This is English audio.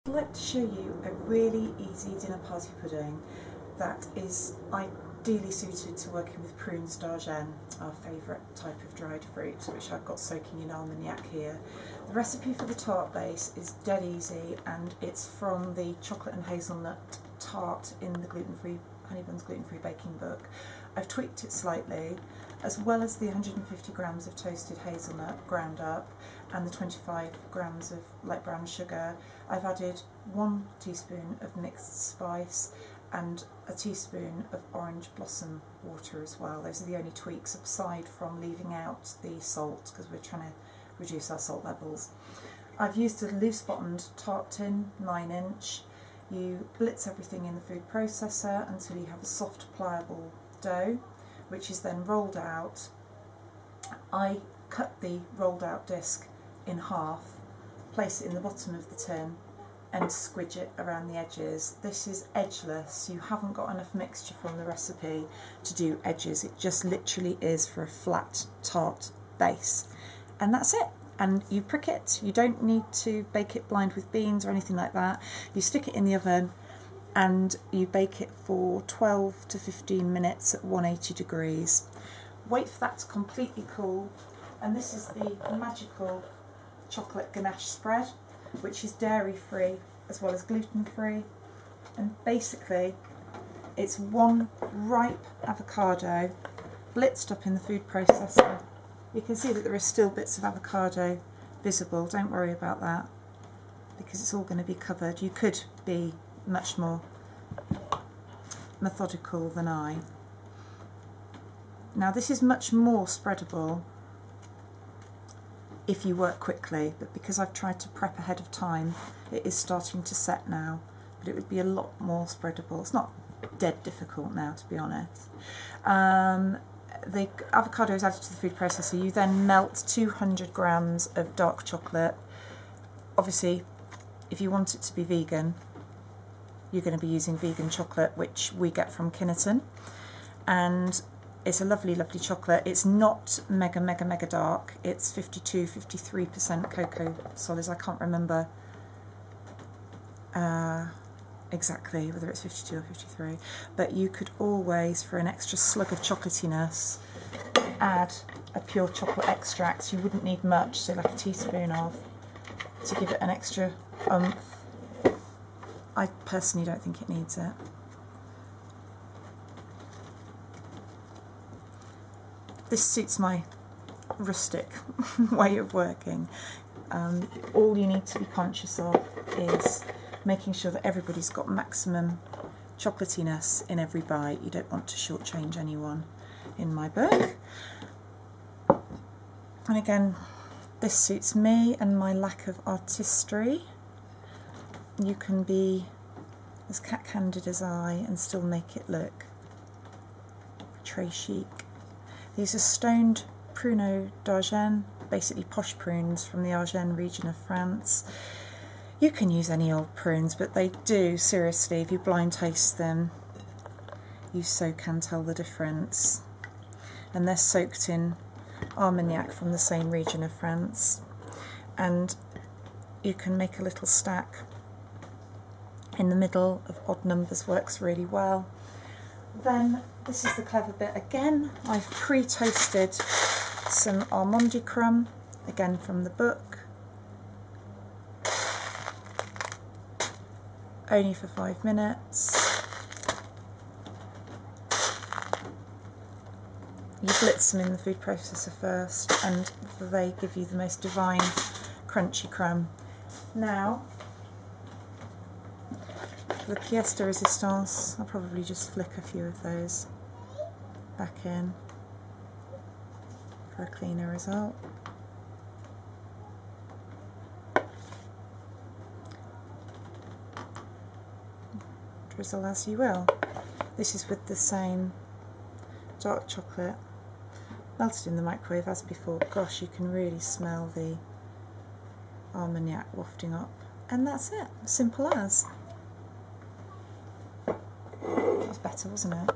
I'd like to show you a really easy dinner party pudding that is ideally suited to working with prunes d'Argent, our favourite type of dried fruit, which I've got soaking in Armagnac here. The recipe for the tart base is dead easy, and it's from the chocolate and hazelnut tart in the Honeybuns Gluten Free Baking book. I've tweaked it slightly, as well as the 150 grams of toasted hazelnut ground up and the 25 grams of light brown sugar. I've added 1 teaspoon of mixed spice and a teaspoon of orange blossom water as well. Those are the only tweaks aside from leaving out the salt, because we're trying to reduce our salt levels. I've used a loose bottomed tart tin, 9-inch. You blitz everything in the food processor until you have a soft pliable dough, which is then rolled out. I cut the rolled out disc in half, place it in the bottom of the tin and squidge it around the edges. This is edgeless. You haven't got enough mixture from the recipe to do edges. It just literally is for a flat tart base. And that's it. And you prick it. You don't need to bake it blind with beans or anything like that. You stick it in the oven and you bake it for 12 to 15 minutes at 180 degrees. Wait for that to completely cool. And this is the magical chocolate ganache spread, which is dairy free as well as gluten free. And basically it's 1 ripe avocado blitzed up in the food processor. You can see that there are still bits of avocado visible. Don't worry about that, because it's all going to be covered. You could be much more methodical than I. Now this is much more spreadable if you work quickly, but because I've tried to prep ahead of time, it is starting to set now, but it would be a lot more spreadable. It's not dead difficult now, to be honest. The avocado is added to the food processor. You then melt 200 grams of dark chocolate. Obviously, if you want it to be vegan, you're going to be using vegan chocolate, which we get from Kinnerton. And it's a lovely, lovely chocolate. It's not mega dark. It's 52–53% cocoa solids. I can't remember exactly whether it's 52 or 53, but you could always, for an extra slug of chocolatiness, add a pure chocolate extract. You wouldn't need much, so like a teaspoon of, to give it an extra oomph. I personally don't think it needs it. This suits my rustic way of working. All you need to be conscious of is making sure that everybody's got maximum chocolatiness in every bite. You don't want to shortchange anyone in my book. And again, this suits me and my lack of artistry. You can be as cat-candid as I and still make it look très chic. These are stoned pruneaux d'Argent, basically posh prunes from the Argent region of France. You can use any old prunes, but they do, seriously, if you blind taste them, you so can tell the difference. And they're soaked in Armagnac from the same region of France. And you can make a little stack in the middle of odd numbers, works really well. Then this is the clever bit again. I've pre-toasted some almond crumb, again from the book, only for 5 minutes. You blitz them in the food processor first and they give you the most divine crunchy crumb. Now, for the pièce de résistance, I'll probably just flick a few of those back in for a cleaner result. Drizzle as you will. This is with the same dark chocolate melted in the microwave as before. Gosh, you can really smell the Armagnac wafting up. And that's it, simple as. That was better, wasn't it?